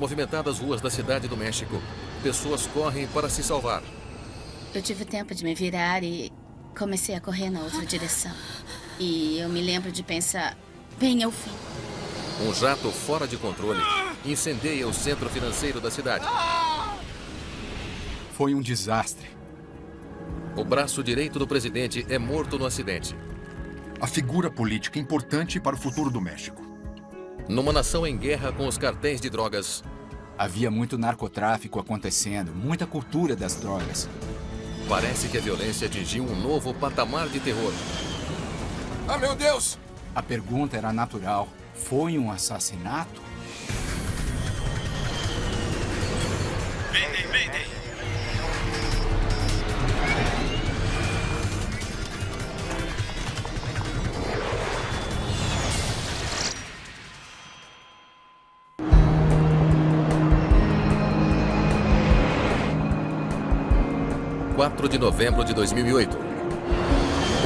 movimentadas ruas da cidade do México, pessoas correm para se salvar. Eu tive tempo de me virar e comecei a correr na outra direção. E eu me lembro de pensar, bem, é o fim. Um jato fora de controle incendeia o centro financeiro da cidade. Foi um desastre. O braço direito do presidente é morto no acidente. A figura política importante para o futuro do México. Numa nação em guerra com os cartéis de drogas, havia muito narcotráfico acontecendo, muita cultura das drogas. Parece que a violência atingiu um novo patamar de terror. Ah, meu Deus! A pergunta era natural. Foi um assassinato? Mayday, Mayday! De novembro de 2008.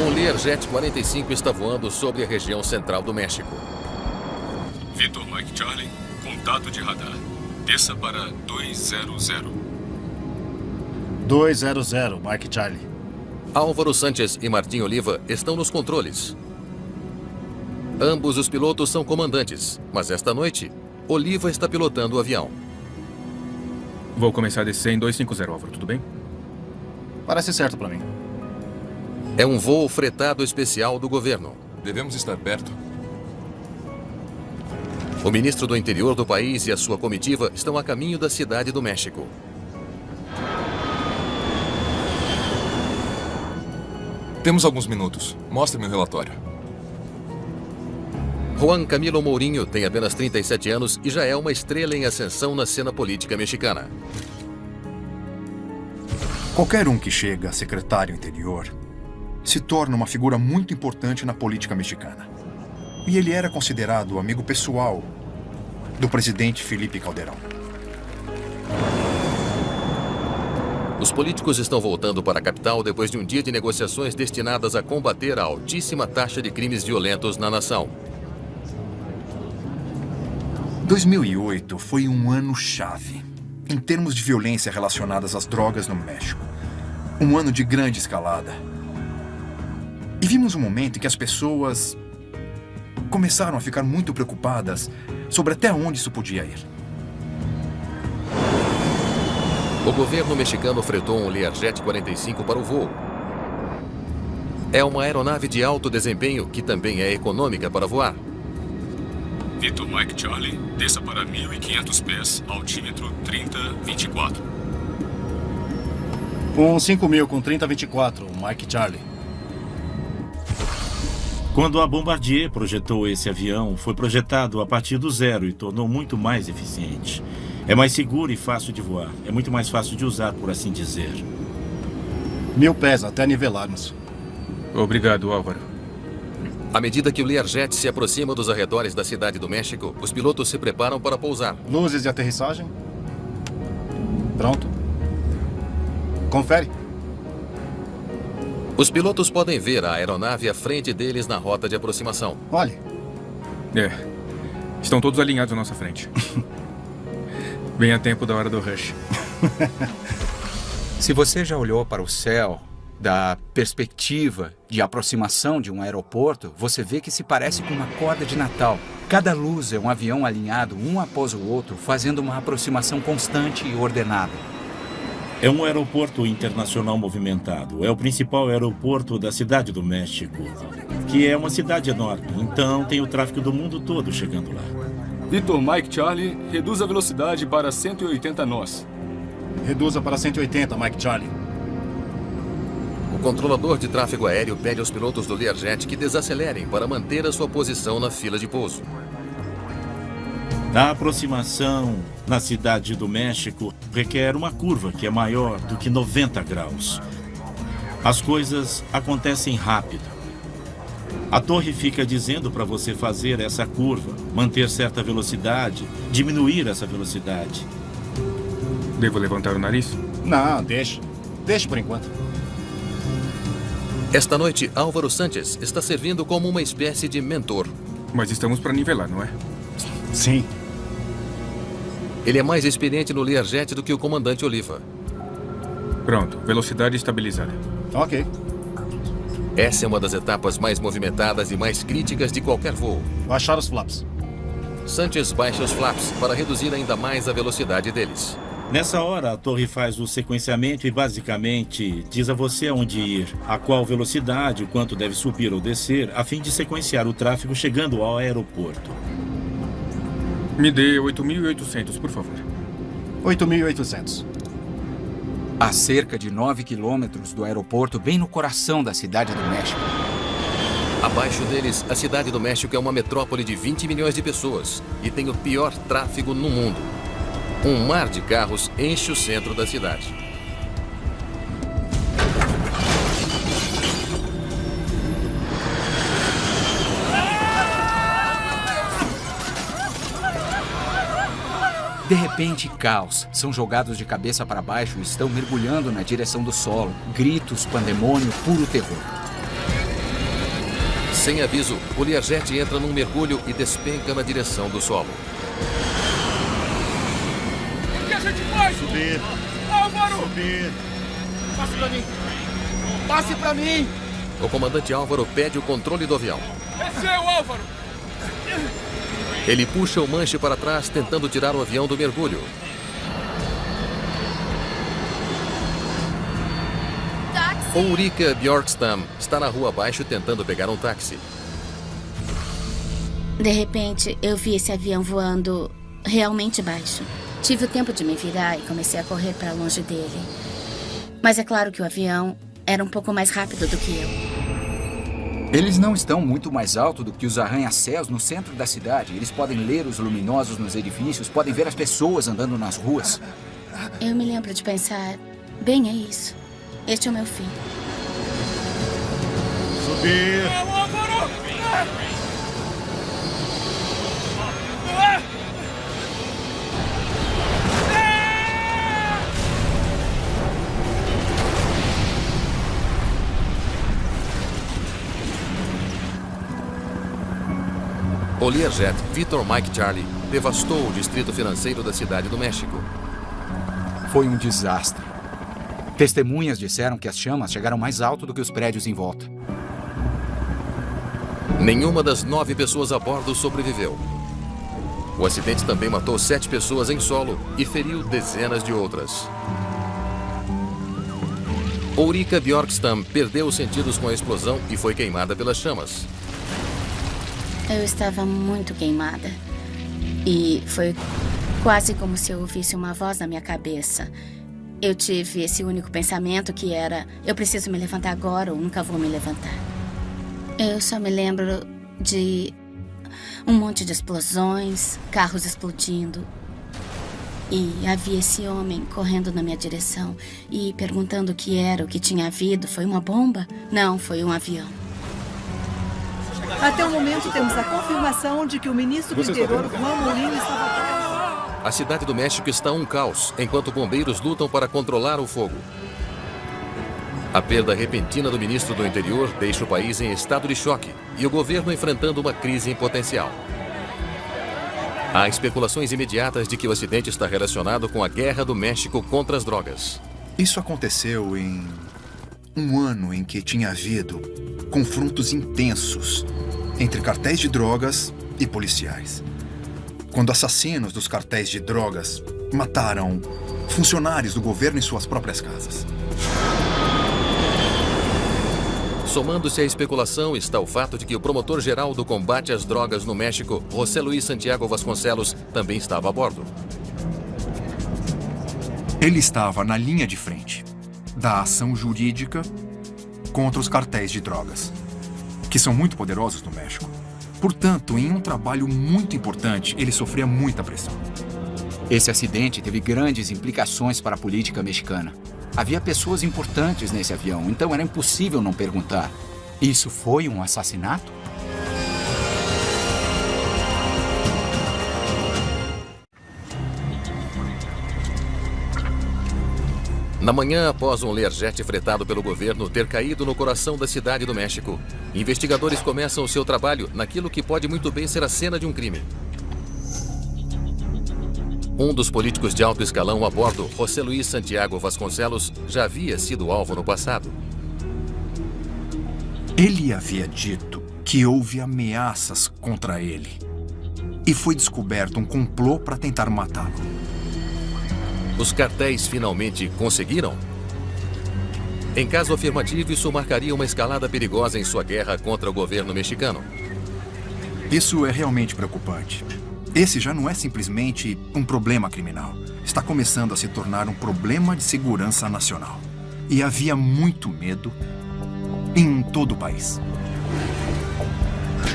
Um Learjet 45 está voando sobre a região central do México. Vitor Mike Charlie, contato de radar. Desça para 200. 200, Mike Charlie. Álvaro Sanches e Martim Oliva estão nos controles. Ambos os pilotos são comandantes, mas esta noite, Oliva está pilotando o avião. Vou começar a descer em 250, Álvaro, tudo bem? Parece certo pra mim. É um voo fretado especial do governo. Devemos estar perto. O ministro do interior do país e a sua comitiva estão a caminho da cidade do México. Temos alguns minutos. Mostre-me o relatório. Juan Camilo Mourinho tem apenas 37 anos e já é uma estrela em ascensão na cena política mexicana. Qualquer um que chega a secretário interior se torna uma figura muito importante na política mexicana. E ele era considerado amigo pessoal do presidente Felipe Calderón. Os políticos estão voltando para a capital depois de um dia de negociações destinadas a combater a altíssima taxa de crimes violentos na nação. 2008 foi um ano chave em termos de violência relacionadas às drogas no México. Um ano de grande escalada. E vimos um momento em que as pessoas começaram a ficar muito preocupadas sobre até onde isso podia ir. O governo mexicano fretou um Learjet 45 para o voo. É uma aeronave de alto desempenho que também é econômica para voar. Vitor Mike Charlie, desça para 1.500 pés, altímetro 3024. 5.000 com 3024, Mike Charlie. Quando a Bombardier projetou esse avião, foi projetado a partir do zero e tornou muito mais eficiente. É mais seguro e fácil de voar. É muito mais fácil de usar, por assim dizer. 1.000 pés até nivelarmos. Obrigado, Álvaro. À medida que o Learjet se aproxima dos arredores da cidade do México, os pilotos se preparam para pousar. Luzes de aterrissagem. Pronto. Confere. Os pilotos podem ver a aeronave à frente deles na rota de aproximação. Olhe. Estão todos alinhados à nossa frente. Bem a tempo da hora do rush. Se você já olhou para o céu da perspectiva de aproximação de um aeroporto, você vê que se parece com uma corda de Natal. Cada luz é um avião alinhado um após o outro, fazendo uma aproximação constante e ordenada. É um aeroporto internacional movimentado. É o principal aeroporto da cidade do México, que é uma cidade enorme. Então tem o tráfego do mundo todo chegando lá. Vitor Mike Charlie, reduz a velocidade para 180 nós. Reduza para 180, Mike Charlie. O controlador de tráfego aéreo pede aos pilotos do Learjet que desacelerem para manter a sua posição na fila de pouso. A aproximação na cidade do México requer uma curva que é maior do que 90 graus. As coisas acontecem rápido. A torre fica dizendo para você fazer essa curva, manter certa velocidade, diminuir essa velocidade. Devo levantar o nariz? Não, deixa. Deixa por enquanto. Esta noite, Álvaro Sanches está servindo como uma espécie de mentor. Mas estamos para nivelar, não é? Sim. Ele é mais experiente no Learjet do que o comandante Oliva. Pronto, velocidade estabilizada. Ok. Essa é uma das etapas mais movimentadas e mais críticas de qualquer voo. Baixar os flaps. Sanchez baixa os flaps para reduzir ainda mais a velocidade deles. Nessa hora, a torre faz o sequenciamento e basicamente diz a você aonde ir, a qual velocidade, o quanto deve subir ou descer, a fim de sequenciar o tráfego chegando ao aeroporto. Me dê 8.800, por favor. 8.800. A cerca de 9 quilômetros do aeroporto, bem no coração da cidade do México. Abaixo deles, a cidade do México é uma metrópole de 20 milhões de pessoas e tem o pior tráfego no mundo. Um mar de carros enche o centro da cidade. De repente, caos. São jogados de cabeça para baixo e estão mergulhando na direção do solo. Gritos, pandemônio, puro terror. Sem aviso, o Learjet entra num mergulho e despenca na direção do solo. O que a gente faz? Subir. Álvaro! Subir. Passe pra mim! Passe pra mim! O comandante Álvaro pede o controle do avião. É seu, Álvaro! Ele puxa o manche para trás, tentando tirar o avião do mergulho. Ulrika Bjorkstam está na rua abaixo tentando pegar um táxi. De repente, eu vi esse avião voando realmente baixo. Tive o tempo de me virar e comecei a correr para longe dele. Mas é claro que o avião era um pouco mais rápido do que eu. Eles não estão muito mais alto do que os arranha-céus no centro da cidade. Eles podem ler os luminosos nos edifícios, podem ver as pessoas andando nas ruas. Eu me lembro de pensar, bem, é isso. Este é o meu fim. Subir. Álvaro! O Learjet Victor Mike Charlie devastou o distrito financeiro da cidade do México. Foi um desastre. Testemunhas disseram que as chamas chegaram mais alto do que os prédios em volta. Nenhuma das 9 pessoas a bordo sobreviveu. O acidente também matou 7 pessoas em solo e feriu dezenas de outras. Ulrika Bjorkstam perdeu os sentidos com a explosão e foi queimada pelas chamas. Eu estava muito queimada. E foi quase como se eu ouvisse uma voz na minha cabeça. Eu tive esse único pensamento que era: eu preciso me levantar agora ou nunca vou me levantar. Eu só me lembro de um monte de explosões, carros explodindo. E havia esse homem correndo na minha direção e perguntando o que era, o que tinha havido. Foi uma bomba? Não, foi um avião. Até o momento, temos a confirmação de que o ministro do Interior, Juan Amorim, estava... A cidade do México está um caos, enquanto bombeiros lutam para controlar o fogo. A perda repentina do ministro do Interior deixa o país em estado de choque e o governo enfrentando uma crise em potencial. Há especulações imediatas de que o acidente está relacionado com a guerra do México contra as drogas. Isso aconteceu em um ano em que tinha havido confrontos intensos entre cartéis de drogas e policiais. Quando assassinos dos cartéis de drogas mataram funcionários do governo em suas próprias casas. Somando-se à especulação está o fato de que o promotor-geral do combate às drogas no México, José Luis Santiago Vasconcelos, também estava a bordo. Ele estava na linha de frente da ação jurídica contra os cartéis de drogas, que são muito poderosos no México. Portanto, em um trabalho muito importante, ele sofria muita pressão. Esse acidente teve grandes implicações para a política mexicana. Havia pessoas importantes nesse avião, então era impossível não perguntar: isso foi um assassinato? Na manhã após um Learjet fretado pelo governo ter caído no coração da cidade do México, investigadores começam o seu trabalho naquilo que pode muito bem ser a cena de um crime. Um dos políticos de alto escalão a bordo, José Luís Santiago Vasconcelos, já havia sido alvo no passado. Ele havia dito que houve ameaças contra ele. E foi descoberto um complô para tentar matá-lo. Os cartéis finalmente conseguiram? Em caso afirmativo, isso marcaria uma escalada perigosa em sua guerra contra o governo mexicano. Isso é realmente preocupante. Esse já não é simplesmente um problema criminal. Está começando a se tornar um problema de segurança nacional. E havia muito medo em todo o país.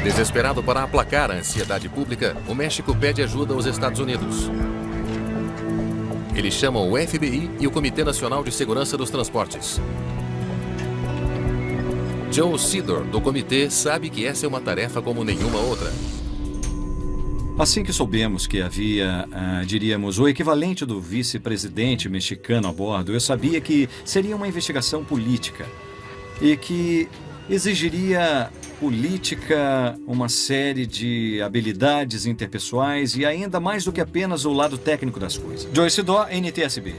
Desesperado para aplacar a ansiedade pública, o México pede ajuda aos Estados Unidos. Eles chamam o FBI e o Comitê Nacional de Segurança dos Transportes. Joe Sidor, do comitê, sabe que essa é uma tarefa como nenhuma outra. Assim que soubemos que havia, diríamos, o equivalente do vice-presidente mexicano a bordo, eu sabia que seria uma investigação política e que exigiria política, uma série de habilidades interpessoais e ainda mais do que apenas o lado técnico das coisas. Joe Sidor, NTSB.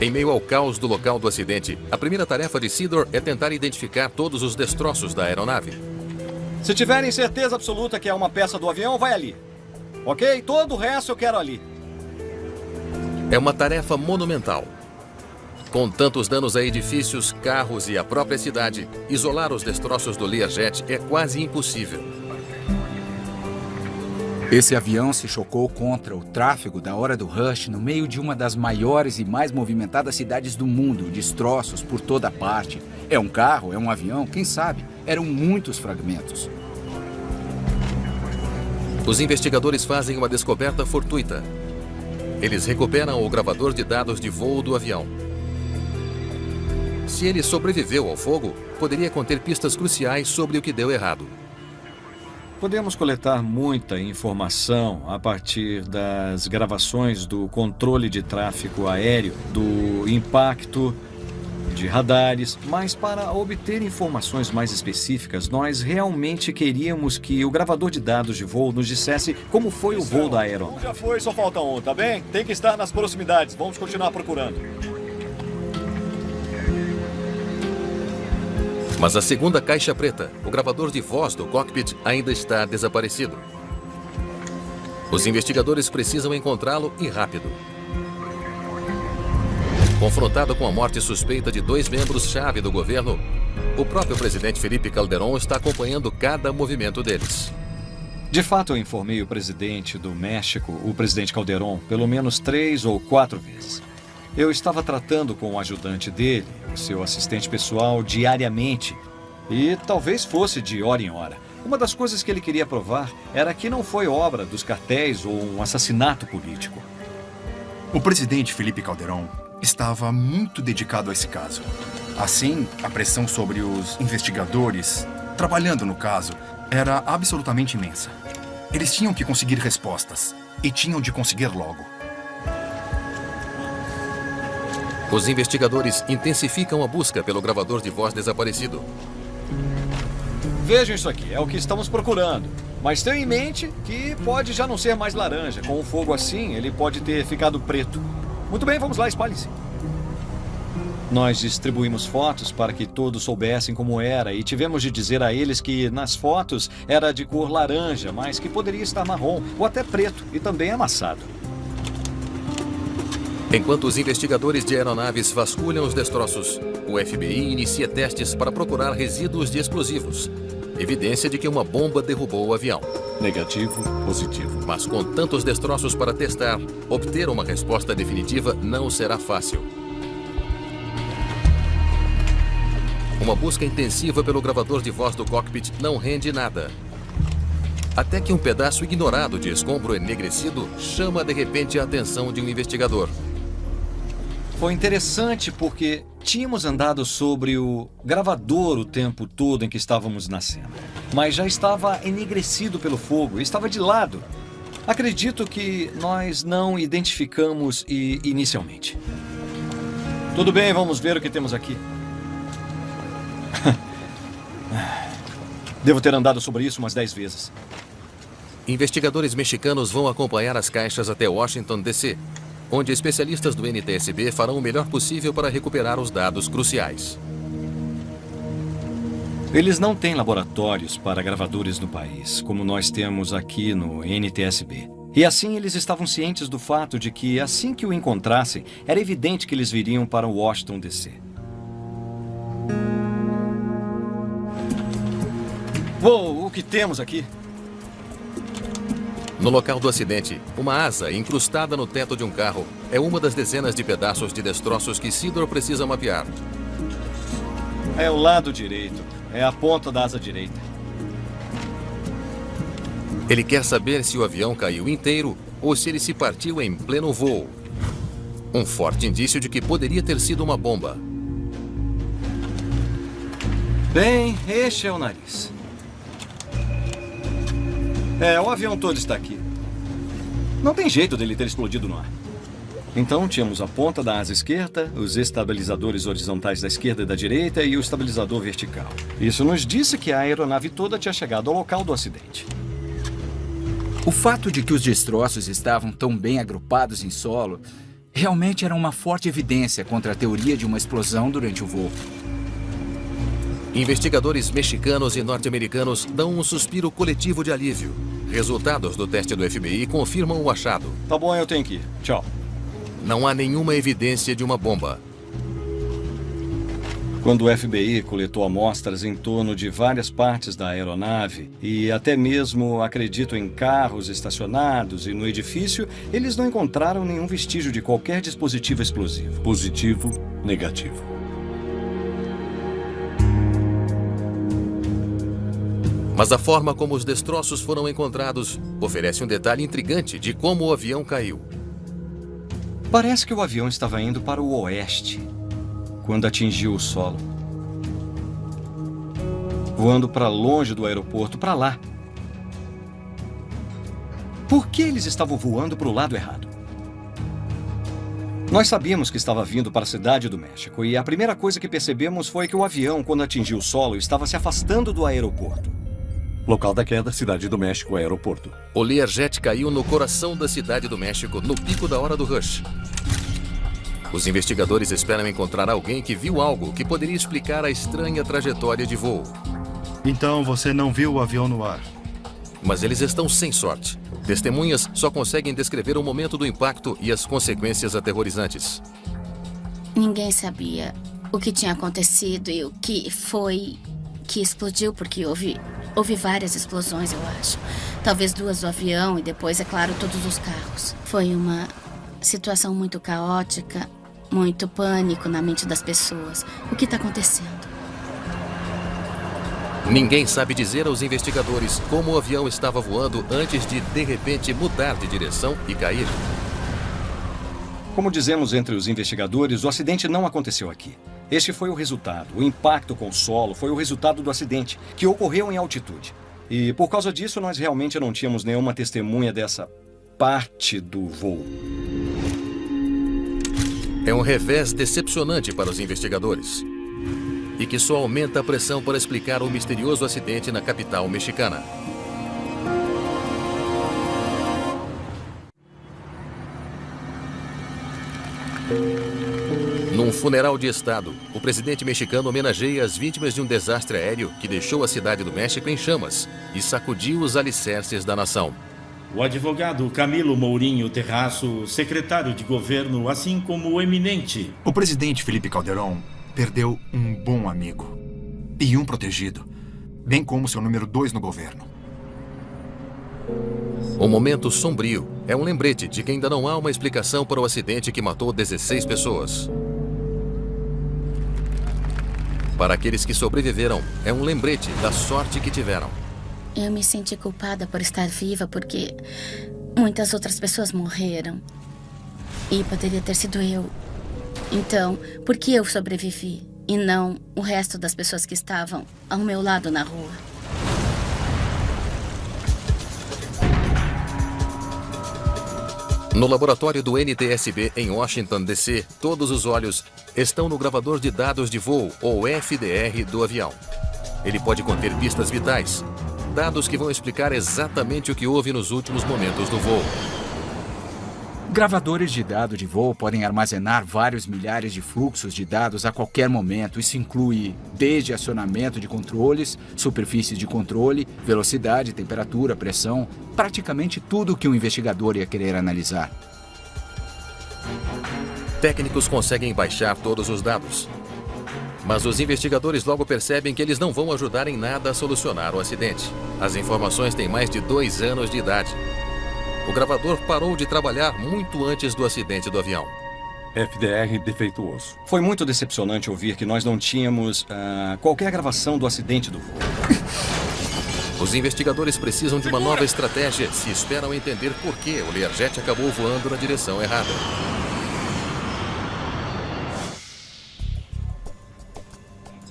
Em meio ao caos do local do acidente, a primeira tarefa de Sidor é tentar identificar todos os destroços da aeronave. Se tiverem certeza absoluta que é uma peça do avião, vai ali. Ok? Todo o resto eu quero ali. É uma tarefa monumental. Com tantos danos a edifícios, carros e a própria cidade, isolar os destroços do Learjet é quase impossível. Esse avião se chocou contra o tráfego da hora do rush no meio de uma das maiores e mais movimentadas cidades do mundo. Destroços por toda parte. É um carro? É um avião? Quem sabe? Eram muitos fragmentos. Os investigadores fazem uma descoberta fortuita. Eles recuperam o gravador de dados de voo do avião. Se ele sobreviveu ao fogo, poderia conter pistas cruciais sobre o que deu errado. Podemos coletar muita informação a partir das gravações do controle de tráfego aéreo, do impacto de radares, mas para obter informações mais específicas, nós realmente queríamos que o gravador de dados de voo nos dissesse como foi o voo da aeronave. Já foi, só falta um, tá bem? Tem que estar nas proximidades, vamos continuar procurando. Mas a segunda caixa preta, o gravador de voz do cockpit, ainda está desaparecido. Os investigadores precisam encontrá-lo e rápido. Confrontado com a morte suspeita de 2 membros-chave do governo, o próprio presidente Felipe Calderón está acompanhando cada movimento deles. De fato, eu informei o presidente do México, o presidente Calderón, pelo menos 3 ou 4 vezes. Eu estava tratando com o ajudante dele, o seu assistente pessoal, diariamente. E talvez fosse de hora em hora. Uma das coisas que ele queria provar era que não foi obra dos cartéis ou um assassinato político. O presidente Felipe Calderón estava muito dedicado a esse caso. Assim, a pressão sobre os investigadores, trabalhando no caso, era absolutamente imensa. Eles tinham que conseguir respostas. E tinham de conseguir logo. Os investigadores intensificam a busca pelo gravador de voz desaparecido. Vejam isso aqui, é o que estamos procurando. Mas tenham em mente que pode já não ser mais laranja. Com um fogo assim, ele pode ter ficado preto. Muito bem, vamos lá, espalhe-se. Nós distribuímos fotos para que todos soubessem como era e tivemos de dizer a eles que nas fotos era de cor laranja, mas que poderia estar marrom ou até preto e também amassado. Enquanto os investigadores de aeronaves vasculham os destroços, o FBI inicia testes para procurar resíduos de explosivos. Evidência de que uma bomba derrubou o avião. Negativo, positivo. Mas com tantos destroços para testar, obter uma resposta definitiva não será fácil. Uma busca intensiva pelo gravador de voz do cockpit não rende nada. Até que um pedaço ignorado de escombro enegrecido chama de repente a atenção de um investigador. Foi interessante porque tínhamos andado sobre o gravador o tempo todo em que estávamos na cena. Mas já estava enegrecido pelo fogo e estava de lado. Acredito que nós não identificamos inicialmente. Tudo bem, vamos ver o que temos aqui. Devo ter andado sobre isso umas 10 vezes. Investigadores mexicanos vão acompanhar as caixas até Washington, D.C., onde especialistas do NTSB farão o melhor possível para recuperar os dados cruciais. Eles não têm laboratórios para gravadores no país, como nós temos aqui no NTSB. E assim eles estavam cientes do fato de que, assim que o encontrassem, era evidente que eles viriam para Washington, D.C. Uou, o que temos aqui? No local do acidente, uma asa incrustada no teto de um carro é uma das dezenas de pedaços de destroços que Sidor precisa mapear. É o lado direito. É a ponta da asa direita. Ele quer saber se o avião caiu inteiro ou se ele se partiu em pleno voo. Um forte indício de que poderia ter sido uma bomba. Bem, este é o nariz. O avião todo está aqui. Não tem jeito dele ter explodido no ar. Então, tínhamos a ponta da asa esquerda, os estabilizadores horizontais da esquerda e da direita e o estabilizador vertical. Isso nos disse que a aeronave toda tinha chegado ao local do acidente. O fato de que os destroços estavam tão bem agrupados em solo realmente era uma forte evidência contra a teoria de uma explosão durante o voo. Investigadores mexicanos e norte-americanos dão um suspiro coletivo de alívio. Resultados do teste do FBI confirmam o achado. Tá bom, eu tenho que ir. Tchau. Não há nenhuma evidência de uma bomba. Quando o FBI coletou amostras em torno de várias partes da aeronave e até mesmo, acredito, em carros estacionados e no edifício, eles não encontraram nenhum vestígio de qualquer dispositivo explosivo. Positivo, negativo. Mas a forma como os destroços foram encontrados oferece um detalhe intrigante de como o avião caiu. Parece que o avião estava indo para o oeste quando atingiu o solo. Voando para longe do aeroporto, para lá. Por que eles estavam voando para o lado errado? Nós sabíamos que estava vindo para a cidade do México e a primeira coisa que percebemos foi que o avião, quando atingiu o solo, estava se afastando do aeroporto. Local da queda, Cidade do México, aeroporto. O Learjet caiu no coração da Cidade do México, no pico da hora do rush. Os investigadores esperam encontrar alguém que viu algo que poderia explicar a estranha trajetória de voo. Então você não viu o avião no ar? Mas eles estão sem sorte. Testemunhas só conseguem descrever o momento do impacto e as consequências aterrorizantes. Ninguém sabia o que tinha acontecido e o que foi que explodiu, porque houve várias explosões, eu acho. Talvez 2 do avião e depois, é claro, todos os carros. Foi uma situação muito caótica, muito pânico na mente das pessoas. O que está acontecendo? Ninguém sabe dizer aos investigadores como o avião estava voando antes de repente, mudar de direção e cair. Como dizemos entre os investigadores, o acidente não aconteceu aqui. Este foi o resultado. O impacto com o solo foi o resultado do acidente, que ocorreu em altitude. E por causa disso, nós realmente não tínhamos nenhuma testemunha dessa parte do voo. É um revés decepcionante para os investigadores. E que só aumenta a pressão para explicar o misterioso acidente na capital mexicana. Num funeral de Estado, o presidente mexicano homenageia as vítimas de um desastre aéreo que deixou a Cidade do México em chamas e sacudiu os alicerces da nação. O advogado Camilo Mourinho Terraço, secretário de governo, assim como o eminente... O presidente Felipe Calderón perdeu um bom amigo e um protegido, bem como seu número 2 no governo. O momento sombrio é um lembrete de que ainda não há uma explicação para o acidente que matou 16 pessoas. Para aqueles que sobreviveram, é um lembrete da sorte que tiveram. Eu me senti culpada por estar viva porque muitas outras pessoas morreram. E poderia ter sido eu. Então, por que eu sobrevivi e não o resto das pessoas que estavam ao meu lado na rua? No laboratório do NTSB em Washington, D.C., todos os olhos estão no gravador de dados de voo, ou FDR, do avião. Ele pode conter pistas vitais, dados que vão explicar exatamente o que houve nos últimos momentos do voo. Gravadores de dado de voo podem armazenar vários milhares de fluxos de dados a qualquer momento. Isso inclui desde acionamento de controles, superfícies de controle, velocidade, temperatura, pressão, praticamente tudo que um investigador ia querer analisar. Técnicos conseguem baixar todos os dados. Mas os investigadores logo percebem que eles não vão ajudar em nada a solucionar o acidente. As informações têm mais de 2 anos de idade. O gravador parou de trabalhar muito antes do acidente do avião. FDR defeituoso. Foi muito decepcionante ouvir que nós não tínhamos qualquer gravação do acidente do voo. Os investigadores precisam de uma nova estratégia se esperam entender por que o Learjet acabou voando na direção errada.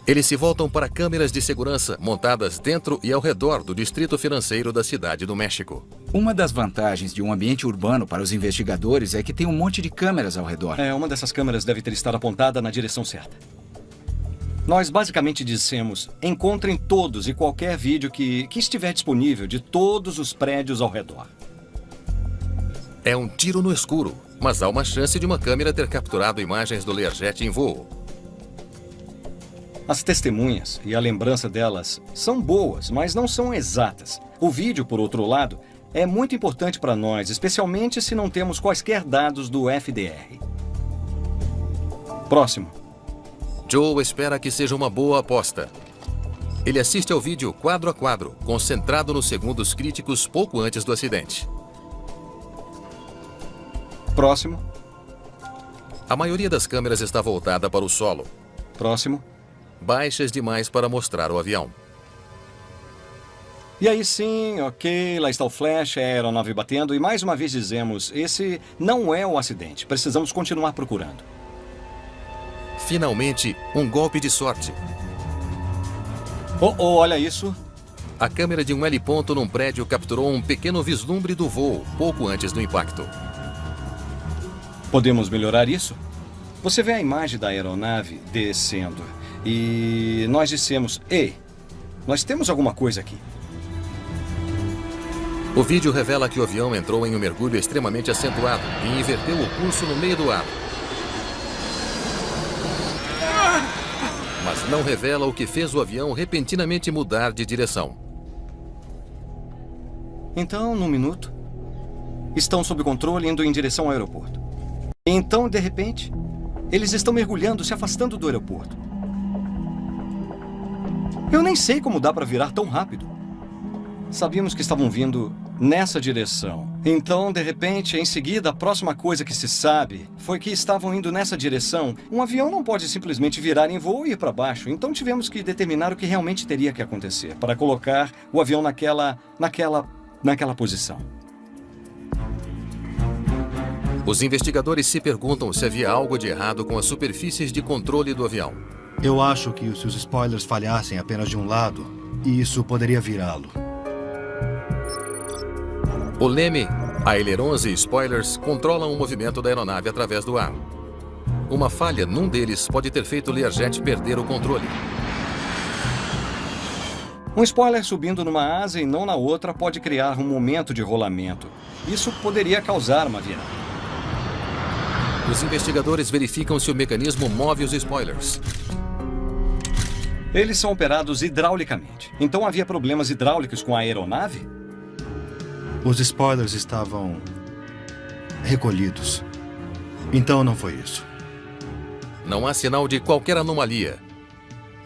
Eles se voltam para câmeras de segurança montadas dentro e ao redor do distrito financeiro da Cidade do México. Uma das vantagens de um ambiente urbano para os investigadores é que tem um monte de câmeras ao redor. Uma dessas câmeras deve ter estado apontada na direção certa. Nós basicamente dissemos, encontrem todos e qualquer vídeo que estiver disponível de todos os prédios ao redor. É um tiro no escuro, mas há uma chance de uma câmera ter capturado imagens do Learjet em voo. As testemunhas e a lembrança delas são boas, mas não são exatas. O vídeo, por outro lado, é muito importante para nós, especialmente se não temos quaisquer dados do FDR. Próximo. Joe espera que seja uma boa aposta. Ele assiste ao vídeo quadro a quadro, concentrado nos segundos críticos pouco antes do acidente. Próximo. A maioria das câmeras está voltada para o solo. Próximo. Baixas demais para mostrar o avião. E aí sim, ok, lá está o flash, a aeronave batendo, e mais uma vez dizemos, esse não é o acidente, precisamos continuar procurando. Finalmente, um golpe de sorte. Olha isso. A câmera de um heliponto num prédio capturou um pequeno vislumbre do voo, pouco antes do impacto. Podemos melhorar isso? Você vê a imagem da aeronave descendo. E nós dissemos, ei, nós temos alguma coisa aqui. O vídeo revela que o avião entrou em um mergulho extremamente acentuado e inverteu o curso no meio do ar. Mas não revela o que fez o avião repentinamente mudar de direção. Então, num minuto, estão sob controle indo em direção ao aeroporto. Então, de repente, eles estão mergulhando, se afastando do aeroporto. Eu nem sei como dá para virar tão rápido. Sabíamos que estavam vindo nessa direção. Então, de repente, em seguida, a próxima coisa que se sabe foi que estavam indo nessa direção. Um avião não pode simplesmente virar em voo e ir para baixo. Então, tivemos que determinar o que realmente teria que acontecer para colocar o avião naquela posição. Os investigadores se perguntam se havia algo de errado com as superfícies de controle do avião. Eu acho que se os spoilers falhassem apenas de um lado, isso poderia virá-lo. O leme, ailerons e spoilers controlam o movimento da aeronave através do ar. Uma falha num deles pode ter feito o Learjet perder o controle. Um spoiler subindo numa asa e não na outra pode criar um momento de rolamento. Isso poderia causar uma virada. Os investigadores verificam se o mecanismo move os spoilers. Eles são operados hidraulicamente. Então havia problemas hidráulicos com a aeronave? Os spoilers estavam recolhidos. Então não foi isso. Não há sinal de qualquer anomalia.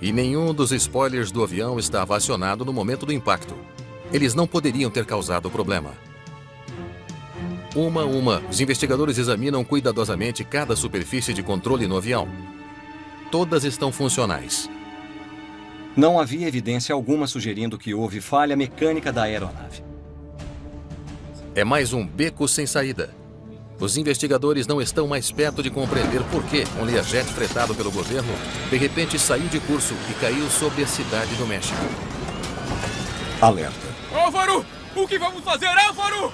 E nenhum dos spoilers do avião estava acionado no momento do impacto. Eles não poderiam ter causado o problema. Uma a uma, os investigadores examinam cuidadosamente cada superfície de controle no avião. Todas estão funcionais. Não havia evidência alguma sugerindo que houve falha mecânica da aeronave. É mais um beco sem saída. Os investigadores não estão mais perto de compreender por que um Learjet fretado pelo governo de repente saiu de curso e caiu sobre a Cidade do México. Alerta. Álvaro! O que vamos fazer, Álvaro?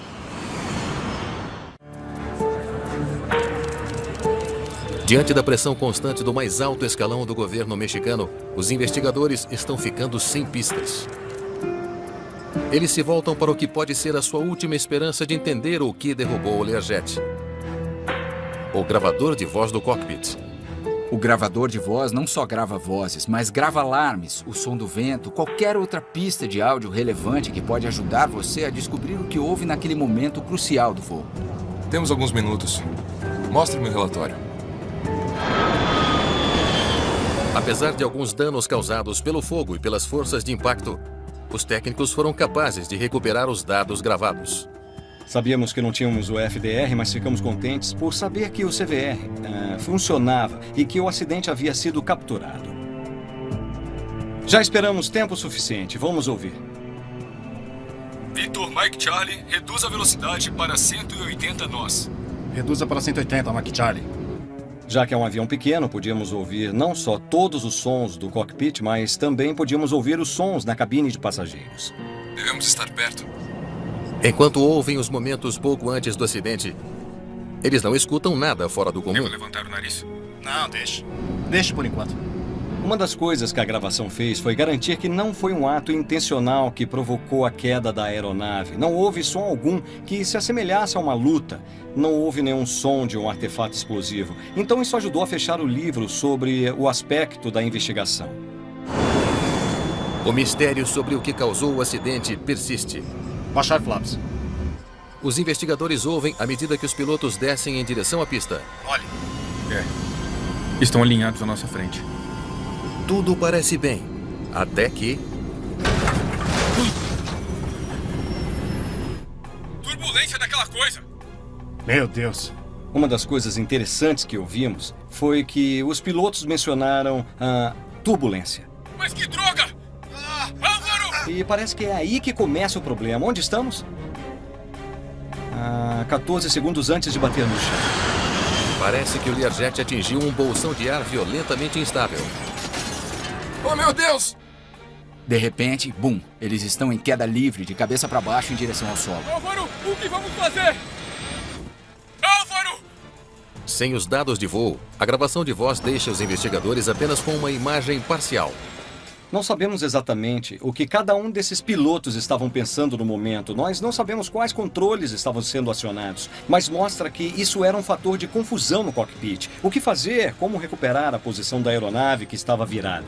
Diante da pressão constante do mais alto escalão do governo mexicano, os investigadores estão ficando sem pistas. Eles se voltam para o que pode ser a sua última esperança de entender o que derrubou o Learjet. O gravador de voz do cockpit. O gravador de voz não só grava vozes, mas grava alarmes, o som do vento, qualquer outra pista de áudio relevante que pode ajudar você a descobrir o que houve naquele momento crucial do voo. Temos alguns minutos. Mostre-me o relatório. Apesar de alguns danos causados pelo fogo e pelas forças de impacto, os técnicos foram capazes de recuperar os dados gravados. Sabíamos que não tínhamos o FDR, mas ficamos contentes por saber que o CVR funcionava e que o acidente havia sido capturado. Já esperamos tempo suficiente. Vamos ouvir. Victor Mike Charlie, reduza a velocidade para 180 nós. Reduza para 180, Mike Charlie. Já que é um avião pequeno, podíamos ouvir não só todos os sons do cockpit, mas também podíamos ouvir os sons na cabine de passageiros. Devemos estar perto. Enquanto ouvem os momentos pouco antes do acidente, eles não escutam nada fora do comum. Devo levantar o nariz? Não, deixe. Deixe por enquanto. Uma das coisas que a gravação fez foi garantir que não foi um ato intencional que provocou a queda da aeronave. Não houve som algum que se assemelhasse a uma luta. Não houve nenhum som de um artefato explosivo. Então isso ajudou a fechar o livro sobre o aspecto da investigação. O mistério sobre o que causou o acidente persiste. Baixar flaps. Os investigadores ouvem à medida que os pilotos descem em direção à pista. Olhe. Estão alinhados à nossa frente. Tudo parece bem, até que... Turbulência daquela coisa! Meu Deus. Uma das coisas interessantes que ouvimos foi que os pilotos mencionaram a turbulência. Mas que droga! Álvaro! E parece que é aí que começa o problema. Onde estamos? 14 segundos antes de bater no chão. Parece que o Learjet atingiu um bolsão de ar violentamente instável. Oh, meu Deus! De repente, bum, eles estão em queda livre, de cabeça para baixo em direção ao solo. Álvaro, o que vamos fazer? Álvaro! Sem os dados de voo, a gravação de voz deixa os investigadores apenas com uma imagem parcial. Não sabemos exatamente o que cada um desses pilotos estavam pensando no momento. Nós não sabemos quais controles estavam sendo acionados, mas mostra que isso era um fator de confusão no cockpit. O que fazer? Como recuperar a posição da aeronave que estava virada?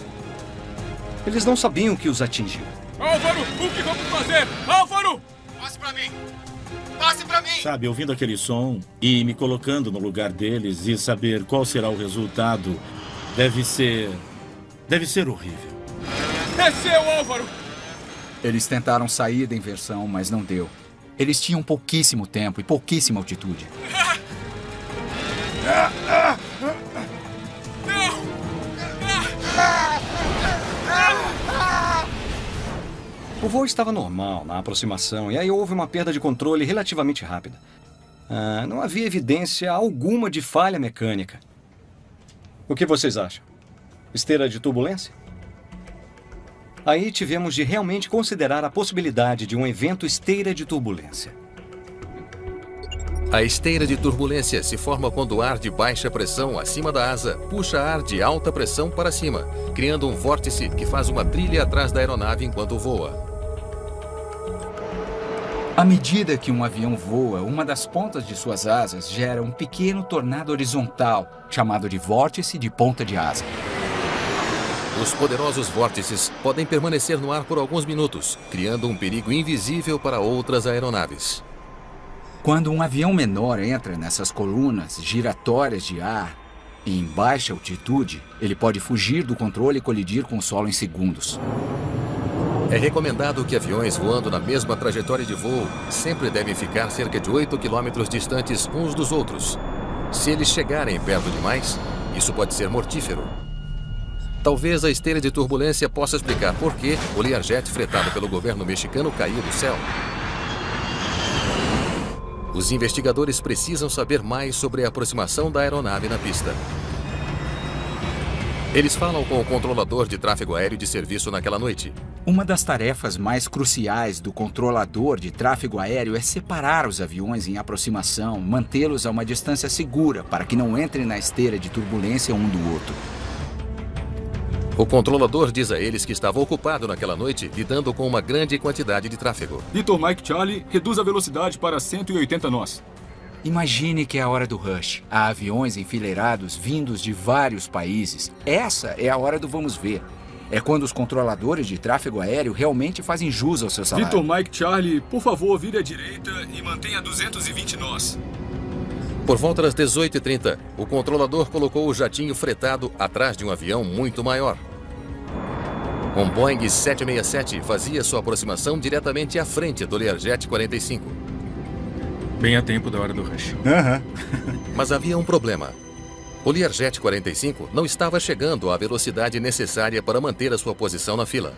Eles não sabiam o que os atingiu. Álvaro, o que vamos fazer? Álvaro! Passe pra mim! Passe pra mim! Sabe, ouvindo aquele som e me colocando no lugar deles e saber qual será o resultado, deve ser horrível. Desceu, Álvaro! Eles tentaram sair da inversão, mas não deu. Eles tinham pouquíssimo tempo e pouquíssima altitude. O voo estava normal na aproximação e aí houve uma perda de controle relativamente rápida. Não havia evidência alguma de falha mecânica. O que vocês acham? Esteira de turbulência? Aí tivemos de realmente considerar a possibilidade de um evento esteira de turbulência. A esteira de turbulência se forma quando o ar de baixa pressão acima da asa puxa ar de alta pressão para cima, criando um vórtice que faz uma trilha atrás da aeronave enquanto voa. À medida que um avião voa, uma das pontas de suas asas gera um pequeno tornado horizontal, chamado de vórtice de ponta de asa. Os poderosos vórtices podem permanecer no ar por alguns minutos, criando um perigo invisível para outras aeronaves. Quando um avião menor entra nessas colunas giratórias de ar e em baixa altitude, ele pode fugir do controle e colidir com o solo em segundos. É recomendado que aviões voando na mesma trajetória de voo sempre devem ficar cerca de 8 km distantes uns dos outros. Se eles chegarem perto demais, isso pode ser mortífero. Talvez a esteira de turbulência possa explicar por que o Learjet fretado pelo governo mexicano caiu do céu. Os investigadores precisam saber mais sobre a aproximação da aeronave na pista. Eles falam com o controlador de tráfego aéreo de serviço naquela noite. Uma das tarefas mais cruciais do controlador de tráfego aéreo é separar os aviões em aproximação, mantê-los a uma distância segura para que não entrem na esteira de turbulência um do outro. O controlador diz a eles que estava ocupado naquela noite lidando com uma grande quantidade de tráfego. Vitor Mike Charlie, reduz a velocidade para 180 nós. Imagine que é a hora do rush. Há aviões enfileirados vindos de vários países. Essa é a hora do vamos ver. É quando os controladores de tráfego aéreo realmente fazem jus ao seu salário. Vitor Mike Charlie, por favor, vire à direita e mantenha 220 nós. Por volta das 18h30, o controlador colocou o jatinho fretado atrás de um avião muito maior. Um Boeing 767 fazia sua aproximação diretamente à frente do Learjet 45. Bem a tempo da hora do rush. Mas havia um problema. O Learjet 45 não estava chegando à velocidade necessária para manter a sua posição na fila.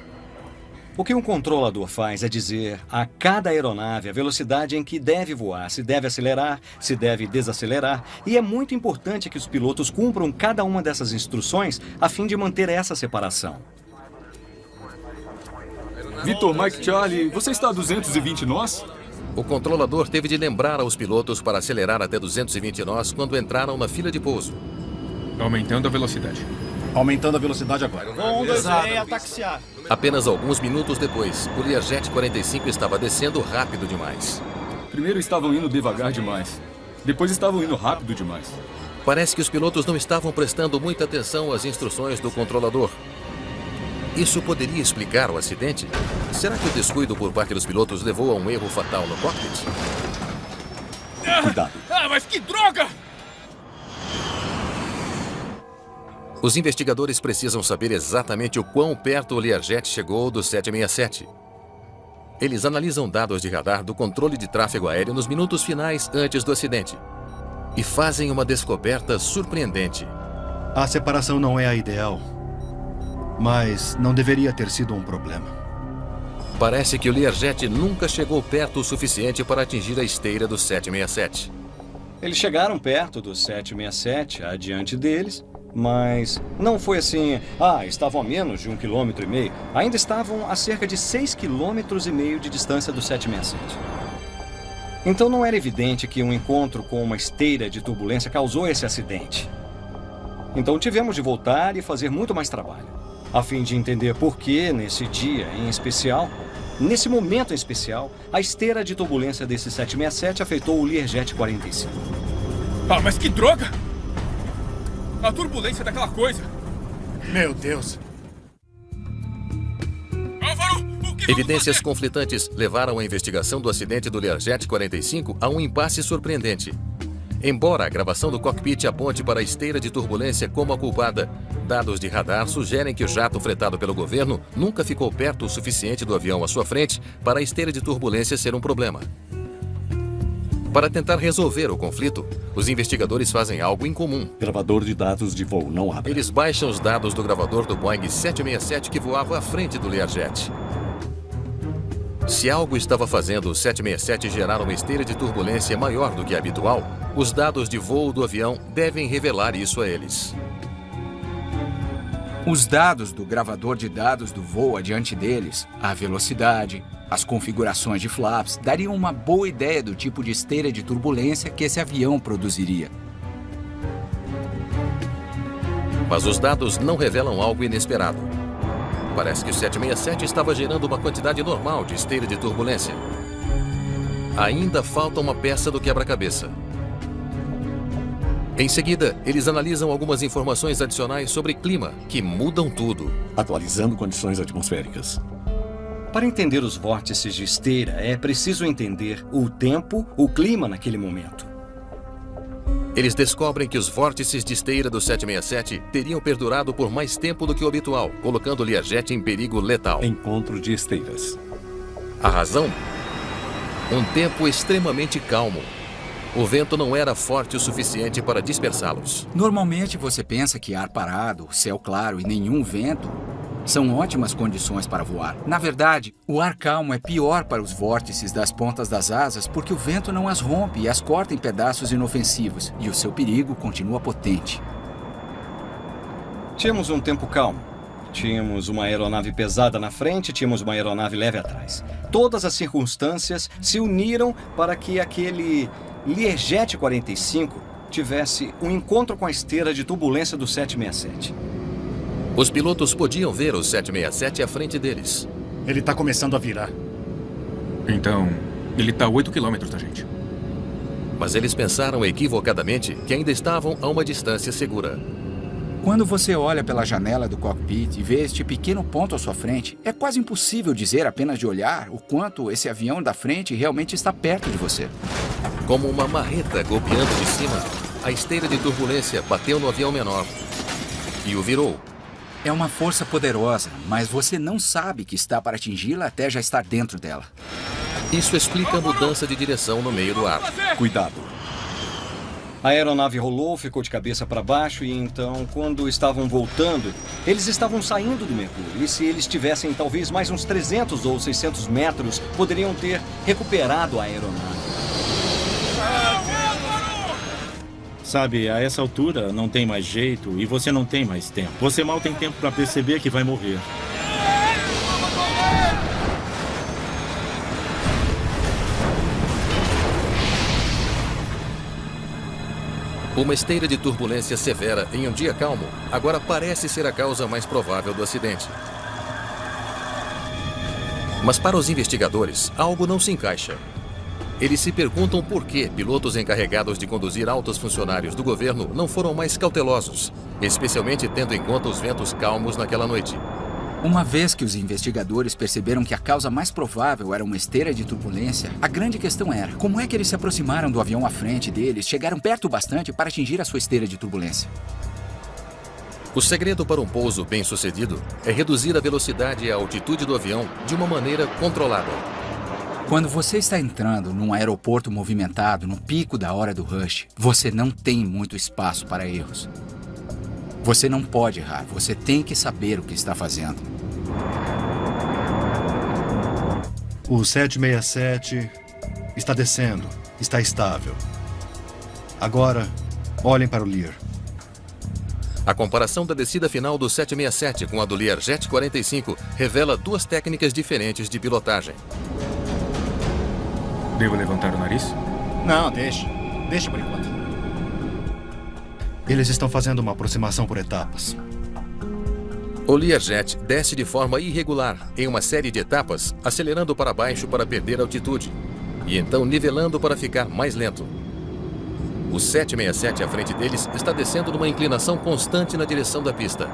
O que um controlador faz é dizer a cada aeronave a velocidade em que deve voar, se deve acelerar, se deve desacelerar, e é muito importante que os pilotos cumpram cada uma dessas instruções a fim de manter essa separação. Vitor Mike Charlie, você está a 220 nós? O controlador teve de lembrar aos pilotos para acelerar até 220 nós quando entraram na fila de pouso. Aumentando a velocidade. Aumentando a velocidade agora. Vão, 2-6, a taxiar. Apenas alguns minutos depois, o Learjet 45 estava descendo rápido demais. Primeiro estavam indo devagar demais. Depois estavam indo rápido demais. Parece que os pilotos não estavam prestando muita atenção às instruções do controlador. Isso poderia explicar o acidente? Será que o descuido por parte dos pilotos levou a um erro fatal no cockpit? Cuidado. Mas que droga! Os investigadores precisam saber exatamente o quão perto o Learjet chegou do 767. Eles analisam dados de radar do controle de tráfego aéreo nos minutos finais antes do acidente. E fazem uma descoberta surpreendente. A separação não é a ideal, mas não deveria ter sido um problema. Parece que o Learjet nunca chegou perto o suficiente para atingir a esteira do 767. Eles chegaram perto do 767, adiante deles, mas não foi assim, estavam a menos de 1,5 km. Ainda estavam a cerca de 6,5 km de distância do 767. Então não era evidente que um encontro com uma esteira de turbulência causou esse acidente. Então tivemos de voltar e fazer muito mais trabalho, a fim de entender por que, nesse dia em especial, nesse momento em especial, a esteira de turbulência desse 767 afetou o Learjet 45. Mas que droga! A turbulência daquela coisa! Meu Deus! Álvaro, o que Evidências conflitantes levaram a investigação do acidente do Learjet 45 a um impasse surpreendente. Embora a gravação do cockpit aponte para a esteira de turbulência como a culpada, dados de radar sugerem que o jato fretado pelo governo nunca ficou perto o suficiente do avião à sua frente para a esteira de turbulência ser um problema. Para tentar resolver o conflito, os investigadores fazem algo incomum. Gravador de dados de voo não abre. Eles baixam os dados do gravador do Boeing 767 que voava à frente do Learjet. Se algo estava fazendo o 767 gerar uma esteira de turbulência maior do que a habitual, os dados de voo do avião devem revelar isso a eles. Os dados do gravador de dados do voo adiante deles, a velocidade, as configurações de flaps, dariam uma boa ideia do tipo de esteira de turbulência que esse avião produziria. Mas os dados não revelam algo inesperado. Parece que o 767 estava gerando uma quantidade normal de esteira de turbulência. Ainda falta uma peça do quebra-cabeça. Em seguida, eles analisam algumas informações adicionais sobre clima, que mudam tudo. Atualizando condições atmosféricas. Para entender os vórtices de esteira, é preciso entender o tempo, o clima naquele momento. Eles descobrem que os vórtices de esteira do 767 teriam perdurado por mais tempo do que o habitual, colocando o Learjet em perigo letal. Encontro de esteiras. A razão? Um tempo extremamente calmo. O vento não era forte o suficiente para dispersá-los. Normalmente você pensa que ar parado, céu claro e nenhum vento são ótimas condições para voar. Na verdade, o ar calmo é pior para os vórtices das pontas das asas porque o vento não as rompe e as corta em pedaços inofensivos, e o seu perigo continua potente. Tínhamos um tempo calmo. Tínhamos uma aeronave pesada na frente, tínhamos uma aeronave leve atrás. Todas as circunstâncias se uniram para que aquele Learjet 45 tivesse um encontro com a esteira de turbulência do 767. Os pilotos podiam ver o 767 à frente deles. Ele está começando a virar. Então, ele está a 8 quilômetros da gente. Mas eles pensaram equivocadamente que ainda estavam a uma distância segura. Quando você olha pela janela do cockpit e vê este pequeno ponto à sua frente, é quase impossível dizer apenas de olhar o quanto esse avião da frente realmente está perto de você. Como uma marreta golpeando de cima, a esteira de turbulência bateu no avião menor e o virou. É uma força poderosa, mas você não sabe que está para atingi-la até já estar dentro dela. Isso explica a mudança de direção no meio do ar. Cuidado. A aeronave rolou, ficou de cabeça para baixo e então, quando estavam voltando, eles estavam saindo do mergulho. E se eles tivessem talvez mais uns 300 ou 600 metros, poderiam ter recuperado a aeronave. Sabe, a essa altura não tem mais jeito e você não tem mais tempo. Você mal tem tempo para perceber que vai morrer. Uma esteira de turbulência severa em um dia calmo agora parece ser a causa mais provável do acidente. Mas para os investigadores, algo não se encaixa. Eles se perguntam por que pilotos encarregados de conduzir altos funcionários do governo não foram mais cautelosos, especialmente tendo em conta os ventos calmos naquela noite. Uma vez que os investigadores perceberam que a causa mais provável era uma esteira de turbulência, a grande questão era como é que eles se aproximaram do avião à frente deles, chegaram perto bastante para atingir a sua esteira de turbulência. O segredo para um pouso bem-sucedido é reduzir a velocidade e a altitude do avião de uma maneira controlada. Quando você está entrando num aeroporto movimentado, no pico da hora do rush, você não tem muito espaço para erros. Você não pode errar, você tem que saber o que está fazendo. O 767 está descendo, está estável. Agora, olhem para o Lear. A comparação da descida final do 767 com a do Learjet 45 revela duas técnicas diferentes de pilotagem. Devo levantar o nariz? Não, deixa. Deixa por enquanto. Eles estão fazendo uma aproximação por etapas. O Learjet desce de forma irregular, em uma série de etapas, acelerando para baixo para perder altitude, e então nivelando para ficar mais lento. O 767 à frente deles está descendo numa inclinação constante na direção da pista.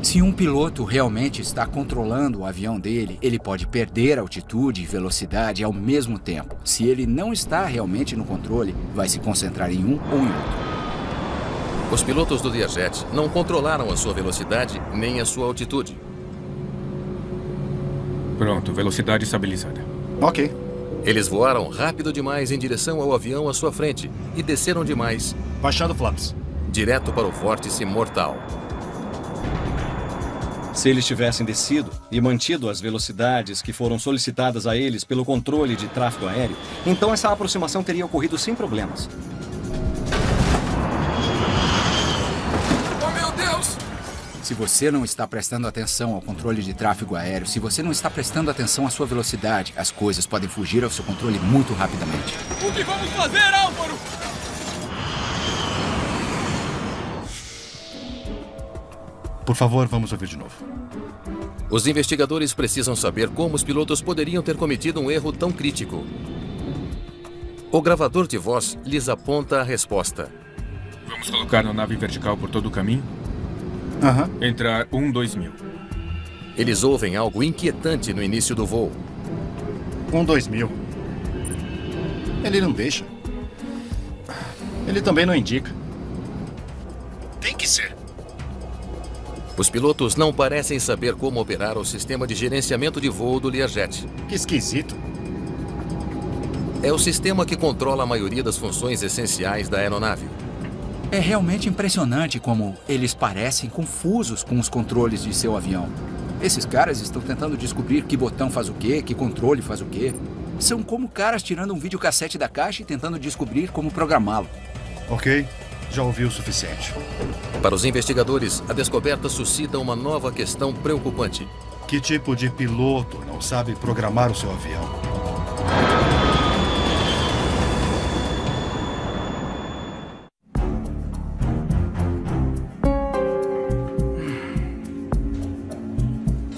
Se um piloto realmente está controlando o avião dele, ele pode perder altitude e velocidade ao mesmo tempo. Se ele não está realmente no controle, vai se concentrar em um ou em outro. Os pilotos do Learjet não controlaram a sua velocidade nem a sua altitude. Pronto, velocidade estabilizada. Ok. Eles voaram rápido demais em direção ao avião à sua frente e desceram demais. Baixando flaps. Direto para o vórtice mortal. Se eles tivessem descido e mantido as velocidades que foram solicitadas a eles pelo controle de tráfego aéreo, então essa aproximação teria ocorrido sem problemas. Oh, meu Deus! Se você não está prestando atenção ao controle de tráfego aéreo, se você não está prestando atenção à sua velocidade, as coisas podem fugir ao seu controle muito rapidamente. O que vamos fazer, Álvaro? Por favor, vamos ouvir de novo. Os investigadores precisam saber como os pilotos poderiam ter cometido um erro tão crítico. O gravador de voz lhes aponta a resposta. Vamos colocar na nave vertical por todo o caminho? Entrar 1-2000. Eles ouvem algo inquietante no início do voo. 1-2000. Ele não deixa. Ele também não indica. Tem que ser. Os pilotos não parecem saber como operar o sistema de gerenciamento de voo do Learjet. Que esquisito. É o sistema que controla a maioria das funções essenciais da aeronave. É realmente impressionante como eles parecem confusos com os controles de seu avião. Esses caras estão tentando descobrir que botão faz o quê, que controle faz o quê. São como caras tirando um videocassete da caixa e tentando descobrir como programá-lo. Ok, já ouvi o suficiente. Para os investigadores, a descoberta suscita uma nova questão preocupante. Que tipo de piloto não sabe programar o seu avião?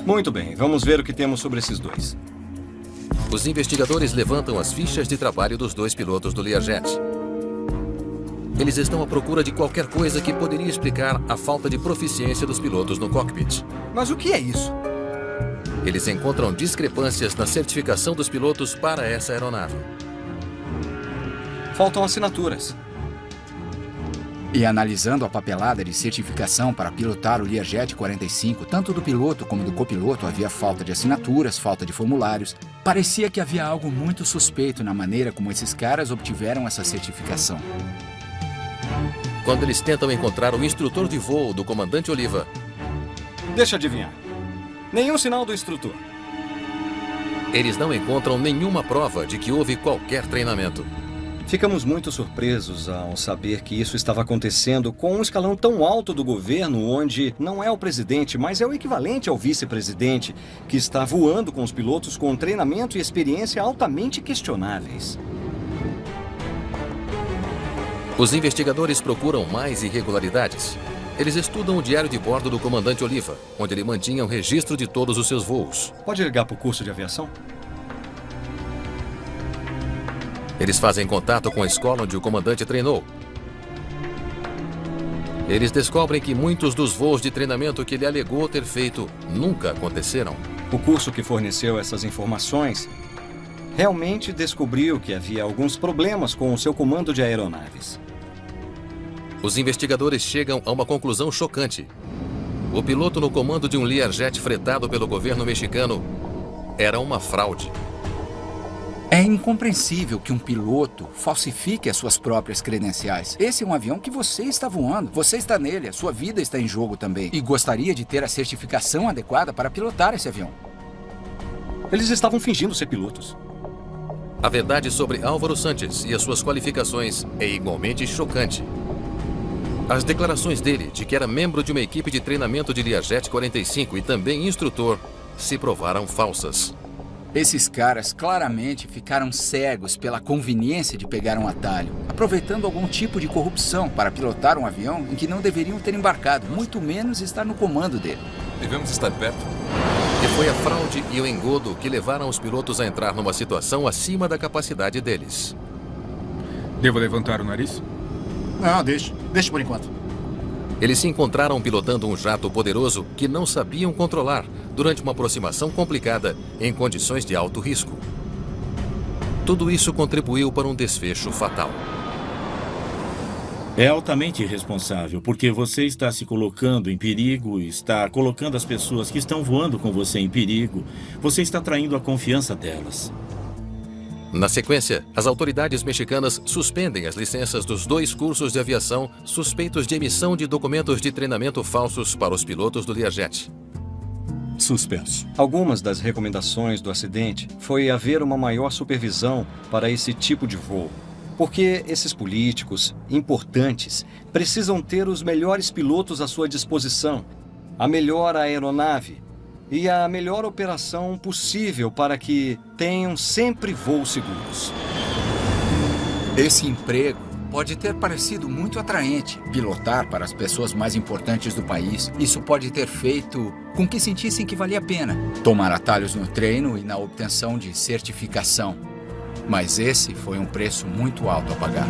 Muito bem, vamos ver o que temos sobre esses dois. Os investigadores levantam as fichas de trabalho dos dois pilotos do Learjet. Eles estão à procura de qualquer coisa que poderia explicar a falta de proficiência dos pilotos no cockpit. Mas o que é isso? Eles encontram discrepâncias na certificação dos pilotos para essa aeronave. Faltam assinaturas. E analisando a papelada de certificação para pilotar o Learjet 45, tanto do piloto como do copiloto havia falta de assinaturas, falta de formulários. Parecia que havia algo muito suspeito na maneira como esses caras obtiveram essa certificação. Quando eles tentam encontrar o instrutor de voo do comandante Oliva... Deixa eu adivinhar. Nenhum sinal do instrutor. Eles não encontram nenhuma prova de que houve qualquer treinamento. Ficamos muito surpresos ao saber que isso estava acontecendo com um escalão tão alto do governo, onde não é o presidente, mas é o equivalente ao vice-presidente, que está voando com os pilotos com treinamento e experiência altamente questionáveis. Os investigadores procuram mais irregularidades. Eles estudam o diário de bordo do comandante Oliva, onde ele mantinha um registro de todos os seus voos. Pode ligar para o curso de aviação? Eles fazem contato com a escola onde o comandante treinou. Eles descobrem que muitos dos voos de treinamento que ele alegou ter feito nunca aconteceram. O curso que forneceu essas informações realmente descobriu que havia alguns problemas com o seu comando de aeronaves. Os investigadores chegam a uma conclusão chocante. O piloto no comando de um Learjet fretado pelo governo mexicano era uma fraude. É incompreensível que um piloto falsifique as suas próprias credenciais. Esse é um avião que você está voando. Você está nele, a sua vida está em jogo também. E gostaria de ter a certificação adequada para pilotar esse avião. Eles estavam fingindo ser pilotos. A verdade sobre Álvaro Sanches e as suas qualificações é igualmente chocante. As declarações dele de que era membro de uma equipe de treinamento de Learjet 45 e também instrutor se provaram falsas. Esses caras claramente ficaram cegos pela conveniência de pegar um atalho, aproveitando algum tipo de corrupção para pilotar um avião em que não deveriam ter embarcado, muito menos estar no comando dele. Devemos estar perto. E foi a fraude e o engodo que levaram os pilotos a entrar numa situação acima da capacidade deles. Devo levantar o nariz? Não, deixa por enquanto. Eles se encontraram pilotando um jato poderoso que não sabiam controlar durante uma aproximação complicada em condições de alto risco. Tudo isso contribuiu para um desfecho fatal. É altamente irresponsável, porque você está se colocando em perigo, está colocando as pessoas que estão voando com você em perigo, você está traindo a confiança delas. Na sequência, as autoridades mexicanas suspendem as licenças dos 2 cursos de aviação suspeitos de emissão de documentos de treinamento falsos para os pilotos do Learjet. Suspenso. Algumas das recomendações do acidente foi haver uma maior supervisão para esse tipo de voo, porque esses políticos importantes precisam ter os melhores pilotos à sua disposição, a melhor aeronave e a melhor operação possível para que tenham sempre voos seguros. Esse emprego pode ter parecido muito atraente. Pilotar para as pessoas mais importantes do país. Isso pode ter feito com que sentissem que valia a pena. Tomar atalhos no treino e na obtenção de certificação. Mas esse foi um preço muito alto a pagar.